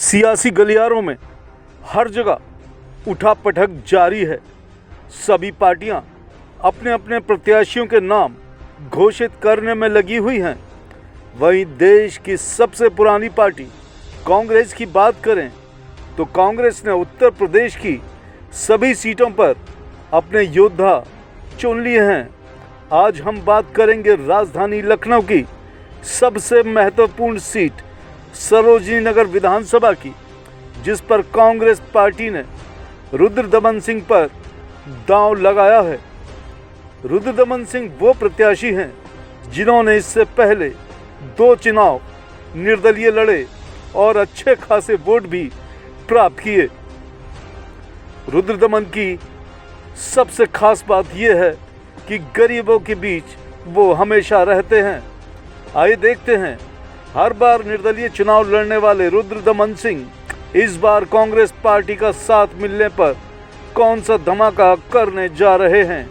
सियासी गलियारों में हर जगह उठापटक जारी है। सभी पार्टियां अपने अपने प्रत्याशियों के नाम घोषित करने में लगी हुई हैं। वहीं देश की सबसे पुरानी पार्टी कांग्रेस की बात करें तो कांग्रेस ने उत्तर प्रदेश की सभी सीटों पर अपने योद्धा चुन लिए हैं। आज हम बात करेंगे राजधानी लखनऊ की सबसे महत्वपूर्ण सीट सरोजनी नगर विधानसभा की, जिस पर कांग्रेस पार्टी ने रुद्रदमन सिंह पर दांव लगाया है। रुद्रदमन सिंह वो प्रत्याशी हैं जिन्होंने इससे पहले 2 चुनाव निर्दलीय लड़े और अच्छे खासे वोट भी प्राप्त किए। रुद्रदमन की सबसे खास बात यह है कि गरीबों के बीच वो हमेशा रहते हैं। आइए देखते हैं, हर बार निर्दलीय चुनाव लड़ने वाले रुद्रदमन सिंह इस बार कांग्रेस पार्टी का साथ मिलने पर कौन सा धमाका करने जा रहे हैं।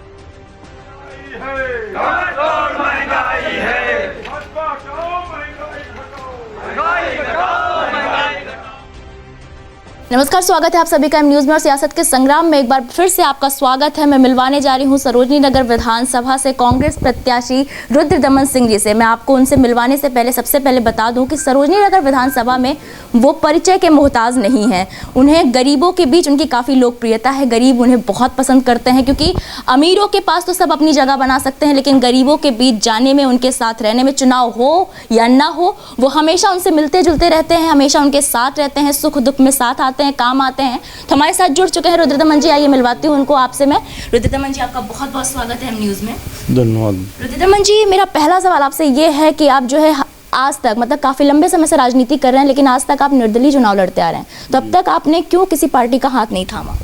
नमस्कार, स्वागत है आप सभी का एम न्यूज़ में और सियासत के संग्राम में एक बार फिर से आपका स्वागत है। मैं मिलवाने जा रही हूं सरोजनी नगर विधानसभा से कांग्रेस प्रत्याशी रुद्रदमन सिंह जी से। मैं आपको उनसे मिलवाने से पहले सबसे पहले बता दूं कि सरोजनी नगर विधानसभा में वो परिचय के मोहताज नहीं हैं। उन्हें गरीबों के बीच उनकी काफ़ी लोकप्रियता है। गरीब उन्हें बहुत पसंद करते हैं क्योंकि अमीरों के पास तो सब अपनी जगह बना सकते हैं, लेकिन गरीबों के बीच जाने में, उनके साथ रहने में, चुनाव हो या ना हो, वो हमेशा उनसे मिलते जुलते रहते हैं, हमेशा उनके साथ रहते हैं, सुख दुख में साथ आते हैं, काम आते हैं। तो हमारे साथ जुड़ चुके हैं रुद्रदमन जी। आइए मिलवाती हूँ उनको आपसे मैं। रुद्रदमन जी, आपका बहुत बहुत स्वागत है एम न्यूज़ में। धन्यवाद। रुद्रदमन जी, मेरा पहला सवाल आपसे ये है कि आप जो है आज तक मतलब काफ़ी लंबे समय से राजनीति कर रहे हैं, लेकिन आज तक आप निर्दलीय चुनाव लड़ते आ रहे हैं, तो अब तक आपने क्यों किसी पार्टी का हाथ नहीं थामा?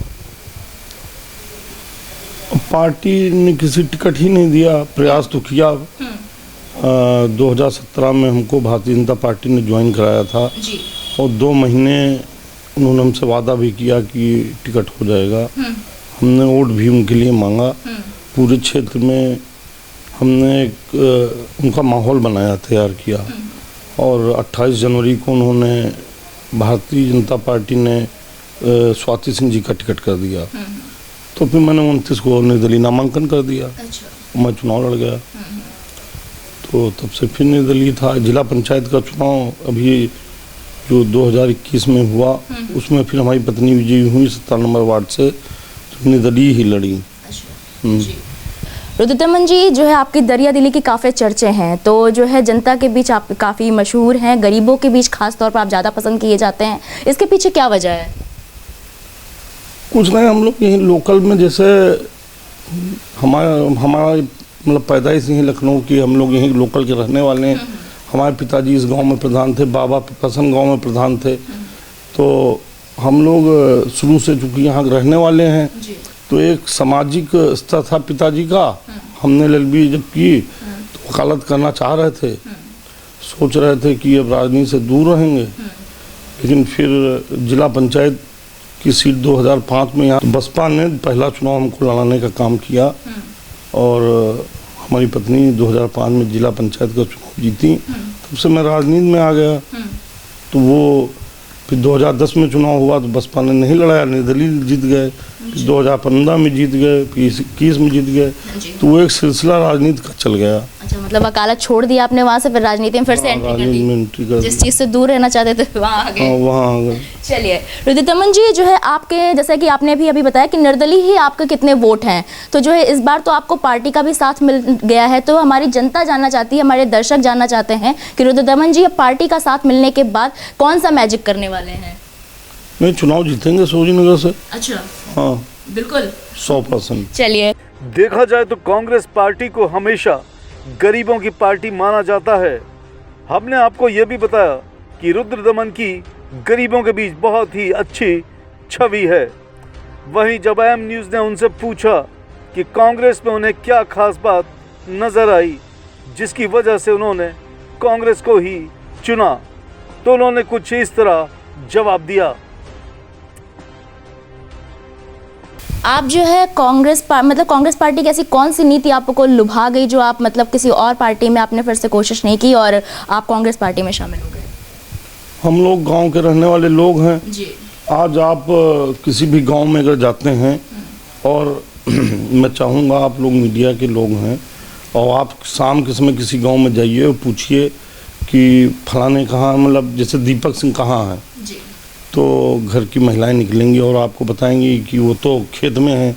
पार्टी ने किसी टिकट ही नहीं दिया, प्रयास तो किया। 2017 में हमको भारतीय जनता पार्टी ने ज्वाइन कराया था जी। और 2 महीने उन्होंने हमसे वादा भी किया कि टिकट हो जाएगा। हमने वोट भी उनके लिए मांगा। पूरे क्षेत्र में हमने एक उनका माहौल बनाया, तैयार किया। और 28 जनवरी को उन्होंने भारतीय जनता पार्टी ने स्वाति सिंह जी का टिकट कर दिया। तो फिर मैंने 29 को निर्दलीय नामांकन कर दिया। अच्छा। मैं चुनाव लड़ गया। तो तब से फिर निर्दलीय था। जिला पंचायत का चुनाव अभी जो 2021 में हुआ, उसमें फिर हमारी पत्नी विजयी हुई 17 नंबर वार्ड से, तो निर्दलीय ही लड़ी। रुद्रदमन जी, जो है आपकी दरिया दिली की काफ़ी चर्चे हैं, तो जो है जनता के बीच आप काफ़ी मशहूर हैं, गरीबों के बीच खास तौर पर आप ज़्यादा पसंद किए जाते हैं। इसके पीछे क्या वजह है? कुछ नहीं, हम लोग यहीं लोकल में, जैसे हमारा मतलब पैदाइश यहीं लखनऊ की, हम लोग यहीं लोकल के रहने वाले हैं। हमारे पिताजी इस गांव में प्रधान थे, बाबा पसन गांव में प्रधान थे। तो हम लोग शुरू से चूँकि यहाँ रहने वाले हैं, तो एक सामाजिक स्तर था पिताजी का। हमने एलएलबी जब की तो वकालत करना चाह रहे थे, सोच रहे थे कि अब राजनीति से दूर रहेंगे। लेकिन फिर जिला पंचायत की सीट 2005 में यहाँ बसपा ने पहला चुनाव हमको लड़ाने का काम किया और हमारी पत्नी 2005 में जिला पंचायत का चुनाव जीती। तब से मैं राजनीति में आ गया। तो वो फिर 2010 में चुनाव हुआ तो बसपा ने नहीं लड़ाया, निर्दलीय जीत गए। 2015 में जीत गए, फिर 21 में जीत गए। तो वो एक सिलसिला राजनीति का चल गया। अच्छा, मतलब वकालत छोड़ दिया आपने वहाँ से, फिर राजनीति में फिर से एंट्री कर दी। जिस चीज़ से दूर रहना चाहते थे वहाँ आ गए। वहाँ आ गए। चलिए रुद्रदमन जी, जो है आपके, जैसे कि आपने भी अभी बताया कि निर्दलीय ही आपके कितने वोट हैं, तो जो है इस बार तो आपको पार्टी का भी साथ मिल गया है। तो हमारी जनता जानना चाहती है, हमारे दर्शक जानना चाहते हैं कि रुद्रदमन जी पार्टी का साथ मिलने के बाद कौन सा मैजिक करने वाले हैं? नहीं, चुनाव जीतेंगे सरोजनी नगर से। अच्छा, हाँ बिल्कुल 100%। चलिए, देखा जाए तो कांग्रेस पार्टी को हमेशा गरीबों की पार्टी माना जाता है। हमने आपको यह भी बताया कि रुद्रदमन की गरीबों के बीच बहुत ही अच्छी छवि है। वहीं जब एम न्यूज़ ने उनसे पूछा कि कांग्रेस में उन्हें क्या खास बात नज़र आई जिसकी वजह से उन्होंने कांग्रेस को ही चुना, तो उन्होंने कुछ इस तरह जवाब दिया। आप जो है कांग्रेस पार्टी की ऐसी कौन सी नीति आपको लुभा गई जो आप मतलब किसी और पार्टी में आपने फिर से कोशिश नहीं की और आप कांग्रेस पार्टी में शामिल हो गए? हम लोग गांव के रहने वाले लोग हैं जी। आज आप किसी भी गांव में अगर जाते हैं और मैं चाहूँगा आप लोग मीडिया के लोग हैं और आप शाम के समय किसी गांव में जाइए और पूछिए कि फलाने कहाँ, मतलब जैसे दीपक सिंह कहाँ है, जी। तो घर की महिलाएं निकलेंगी और आपको बताएंगी कि वो तो खेत में हैं।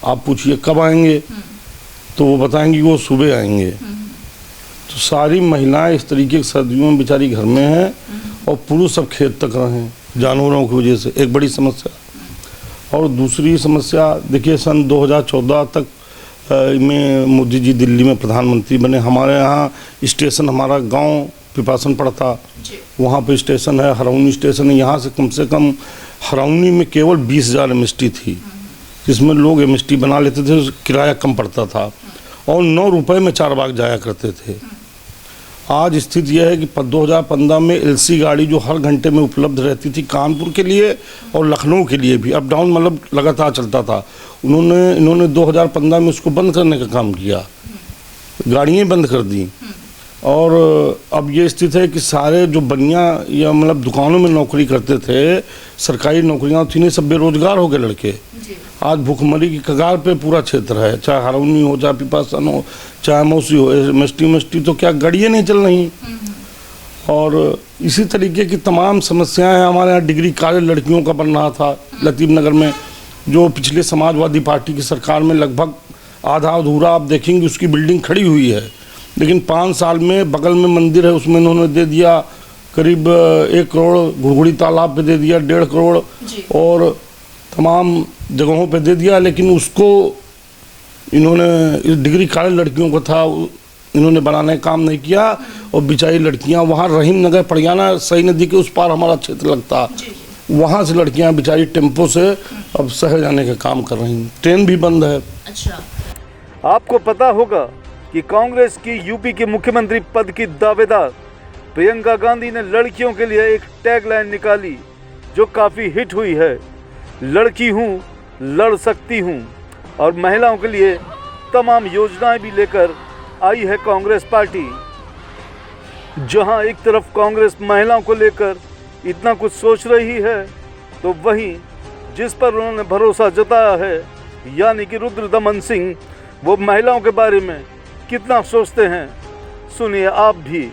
आप पूछिए कब आएंगे, तो वो बताएंगी वो सुबह आएंगे। तो सारी महिलाएं इस तरीके की सर्दियों में बेचारी घर में हैं और पुरुष सब खेत तक रहे हैं जानवरों की वजह से, एक बड़ी समस्या। और दूसरी समस्या देखिए, सन 2014 तक में मोदी जी दिल्ली में प्रधानमंत्री बने। हमारे यहाँ स्टेशन, हमारा गांव पिपासन पड़ता, वहाँ पे स्टेशन है, हरौनी स्टेशन है। यहाँ से कम हरौनी में केवल 20,000 MST थी, जिसमें लोग MST बना लेते थे, किराया कम पड़ता था और 9 रुपये में 4 बाग जाया करते थे। आज स्थिति यह है कि 2015 में LC गाड़ी जो हर घंटे में उपलब्ध रहती थी कानपुर के लिए और लखनऊ के लिए भी, अप डाउन मतलब लगातार चलता था, इन्होंने 2015 में उसको बंद करने का काम किया, गाड़ियाँ बंद कर दी। और अब ये स्थिति है कि सारे जो बनिया या मतलब दुकानों में नौकरी करते थे, सरकारी नौकरियां थी, नहीं सब बेरोजगार हो गए लड़के। आज भूखमरी की कगार पे पूरा क्षेत्र है, चाहे हरौनी हो, चाहे पिपासन हो, चाहे मौसी हो, MST तो क्या गाड़ियाँ नहीं चल रही। और इसी तरीके की तमाम समस्याएं हैं। हमारे यहाँ डिग्री कॉलेज लड़कियों का बन रहा था लतीफ़ नगर में, जो पिछले समाजवादी पार्टी की सरकार में लगभग आधा अधूरा आप देखेंगे उसकी बिल्डिंग खड़ी हुई है, लेकिन 5 साल में बगल में मंदिर है उसमें इन्होंने दे दिया करीब 1 करोड़, घुड़घुड़ी तालाब पे दे दिया 1.5 करोड़ और तमाम जगहों पे दे दिया, लेकिन उसको इन्होंने डिग्री कॉलेज लड़कियों को था, इन्होंने बनाने का काम नहीं किया। और बेचारी लड़कियां वहाँ रहीम नगर पड़ियाना सही नदी के उस पार हमारा क्षेत्र लगता, वहाँ से लड़कियां बेचारी टेम्पो से अब शहर जाने का काम कर रही हैं, ट्रेन भी बंद है। अच्छा, आपको पता होगा कि कांग्रेस की यूपी के मुख्यमंत्री पद की दावेदार प्रियंका गांधी ने लड़कियों के लिए एक टैगलाइन निकाली जो काफ़ी हिट हुई है, लड़की हूँ लड़ सकती हूँ। और महिलाओं के लिए तमाम योजनाएं भी लेकर आई है कांग्रेस पार्टी। जहां एक तरफ कांग्रेस महिलाओं को लेकर इतना कुछ सोच रही है, तो वहीं जिस पर उन्होंने भरोसा जताया है यानी कि रुद्रदमन सिंह, वो महिलाओं के बारे में कितना सोचते हैं, सुनिए आप भी।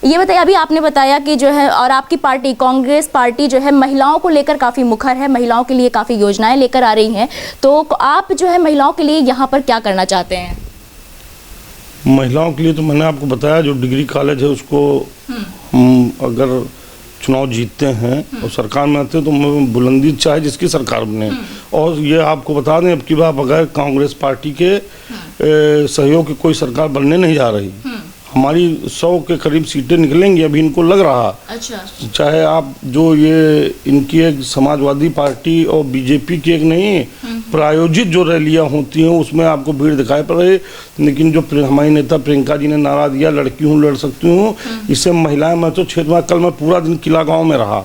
ये बताइए, अभी आपने बताया कि जो है और आपकी पार्टी कांग्रेस पार्टी जो है महिलाओं को लेकर काफ़ी मुखर है, महिलाओं के लिए काफ़ी योजनाएं लेकर आ रही हैं, तो आप जो है महिलाओं के लिए यहाँ पर क्या करना चाहते हैं? महिलाओं के लिए तो मैंने आपको बताया, जो डिग्री कॉलेज है उसको हम अगर चुनाव जीतते हैं और सरकार में आते हैं तो बुलंदी चाहे जिसकी सरकार बने। और ये आपको बता दें, अब की बार अगर कांग्रेस पार्टी के सहयोग की कोई सरकार बनने नहीं जा रही, हमारी 100 के करीब सीटें निकलेंगी, अभी इनको लग रहा। अच्छा। चाहे आप जो ये इनकी एक समाजवादी पार्टी और बीजेपी की एक नहीं प्रायोजित जो रैलियां होती हैं उसमें आपको भीड़ दिखाई पड़ रही, लेकिन जो हमारी नेता प्रियंका जी ने नारा दिया लड़की हूँ लड़ सकती हूँ, इससे महिलाएं, मैं तो क्षेत्र में कल मैं पूरा दिन किला गाँव में रहा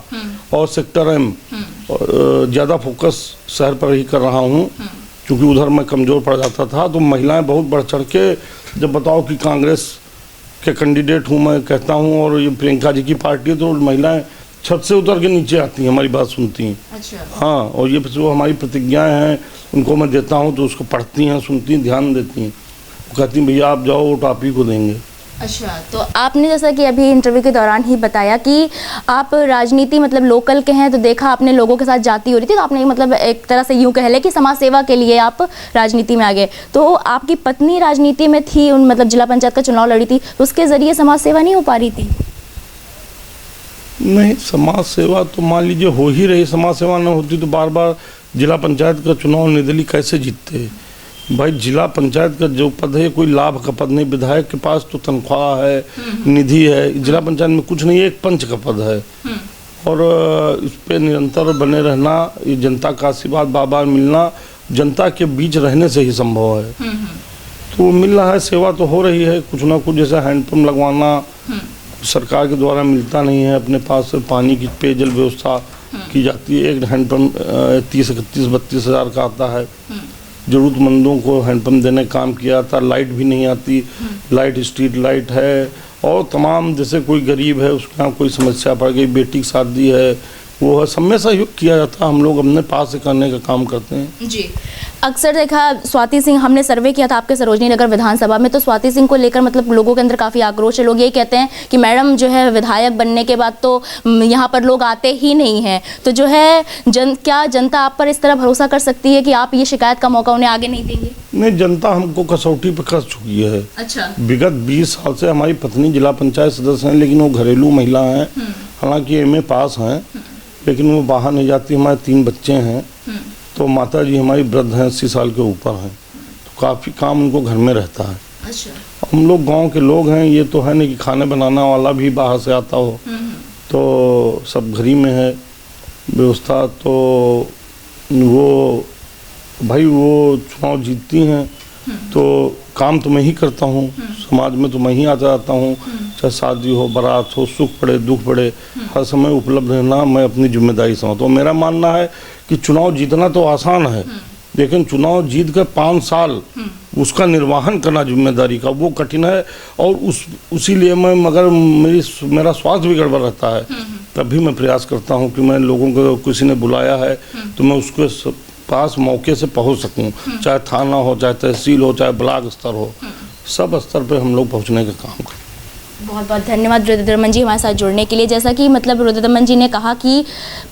और सेक्टर M ज़्यादा फोकस शहर पर ही कर रहा हूँ क्योंकि उधर मैं कमज़ोर पड़ जाता था। तो महिलाएं बहुत बढ़ चढ़ के जब बताओ कि कांग्रेस के कैंडिडेट हूँ मैं कहता हूँ और ये प्रियंका जी की पार्टी है, तो महिलाएं छत से उतर के नीचे आती हैं, हमारी बात सुनती हैं। अच्छा। हाँ, और ये जो हमारी प्रतिज्ञाएं हैं उनको मैं देता हूँ तो उसको पढ़ती हैं, सुनती हैं, ध्यान देती हैं, कहती हैं भैया आप जाओ वोट आप ही को देंगे। अच्छा, तो आपने जैसा कि अभी इंटरव्यू के दौरान ही बताया कि आप राजनीति मतलब लोकल के हैं, तो देखा आपने लोगों के साथ जाती हो रही थी, तो आपने मतलब एक तरह से यूँ कह ले कि समाज सेवा के लिए आप राजनीति में आ गए। तो आपकी पत्नी राजनीति में थी, उन मतलब जिला पंचायत का चुनाव लड़ी थी, तो उसके ज़रिए समाज सेवा नहीं हो पा रही थी? नहीं, समाज सेवा तो मान लीजिए हो ही रही, समाज सेवा न होती तो बार बार जिला पंचायत का चुनाव निर्दलीय कैसे जीतते भाई। जिला पंचायत का जो पद है कोई लाभ का पद नहीं, विधायक के पास तो तनख्वाह है, निधि है, जिला पंचायत में कुछ नहीं है, एक पंच का पद है और इस पर निरंतर बने रहना, ये जनता का आशीर्वाद बार बार मिलना जनता के बीच रहने से ही संभव है। तो मिल रहा है, सेवा तो हो रही है, कुछ ना कुछ जैसे हैंडपम्प लगवाना सरकार के द्वारा मिलता नहीं है, अपने पास पानी की पेयजल व्यवस्था की जाती है, एक हैंडपम्प 30, 31, 32 हज़ार का आता है, जरूरतमंदों को हैंडपम्प देने का काम किया था। लाइट भी नहीं आती, लाइट स्ट्रीट लाइट है और तमाम जैसे कोई गरीब है उसके यहाँ कोई समस्या पड़ गई, बेटी की शादी है, वो है, सब में सहयोग किया जाता है। हम लोग अपने पास से करने का काम करते हैं जी। अक्सर देखा स्वाति सिंह, हमने सर्वे किया था आपके सरोजनी नगर विधानसभा में, तो स्वाति सिंह को लेकर मतलब लोगों के अंदर काफ़ी आक्रोश है। लोग ये कहते हैं कि मैडम जो है विधायक बनने के बाद तो यहाँ पर लोग आते ही नहीं हैं। तो जो है क्या जनता आप पर इस तरह भरोसा कर सकती है कि आप ये शिकायत का मौका उन्हें आगे नहीं देंगे? नहीं, जनता हमको कसौटी पर कस चुकी है। अच्छा। विगत 20 साल से हमारी पत्नी जिला पंचायत सदस्य हैं, लेकिन वो घरेलू महिला हैं, हालांकि MA पास हैं, लेकिन वो बाहर नहीं जाती। हमारे 3 बच्चे हैं, तो माता जी हमारी वृद्ध हैं, 80 साल के ऊपर हैं, तो काफ़ी काम उनको घर में रहता है। अच्छा। हम लोग गांव के लोग हैं, ये तो है नहीं कि खाने बनाना वाला भी बाहर से आता हो, तो सब घर ही में है व्यवस्था। तो वो भाई वो चुनाव जीतती हैं तो काम तो मैं ही करता हूँ, समाज में तो मैं ही आता जाता हूँ, चाहे शादी हो, बारात हो, सुख पड़े दुख पड़े, हर समय उपलब्ध रहना मैं अपनी जिम्मेदारी समझता हूँ। तो मेरा मानना है कि चुनाव जीतना तो आसान है, लेकिन चुनाव जीत कर 5 साल उसका निर्वहन करना जिम्मेदारी का, वो कठिन है। और उसीलिए मैं, मगर मेरा स्वास्थ्य भी गड़बड़ रहता है, तभी मैं प्रयास करता हूँ कि मैं लोगों को, किसी ने बुलाया है तो मैं उसके पास मौके से पहुंच सकूं, चाहे थाना हो, चाहे तहसील हो, चाहे ब्लॉक स्तर हो, सब स्तर पे हम लोग पहुंचने का काम करते हैं। बहुत बहुत धन्यवाद रुद्रदमन जी हमारे साथ जुड़ने के लिए। जैसा कि मतलब रुद्रदमन जी ने कहा कि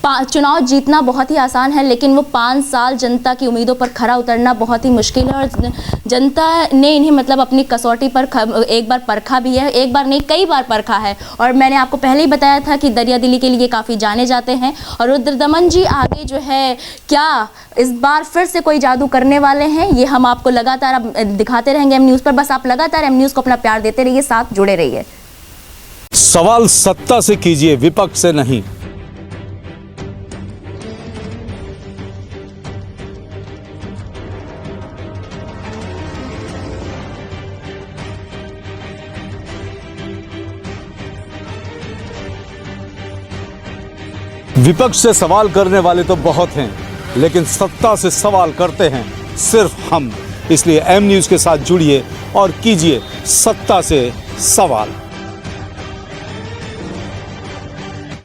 चुनाव जीतना बहुत ही आसान है, लेकिन वो 5 साल जनता की उम्मीदों पर खरा उतरना बहुत ही मुश्किल है। और जनता ने इन्हें मतलब अपनी कसौटी पर एक बार परखा भी है, एक बार नहीं कई बार परखा है। और मैंने आपको पहले ही बताया था कि दरिया दिली के लिए काफ़ी जाने जाते हैं। और रुद्रदमन जी आगे जो है क्या इस बार फिर से कोई जादू करने वाले हैं, ये हम आपको लगातार दिखाते रहेंगे M न्यूज़ पर। बस आप लगातार M न्यूज़ को अपना प्यार देते रहिए, साथ जुड़े रहिए। सवाल सत्ता से कीजिए, विपक्ष से नहीं। विपक्ष से सवाल करने वाले तो बहुत हैं, लेकिन सत्ता से सवाल करते हैं सिर्फ हम। इसलिए M न्यूज़ के साथ जुड़िए और कीजिए सत्ता से सवाल।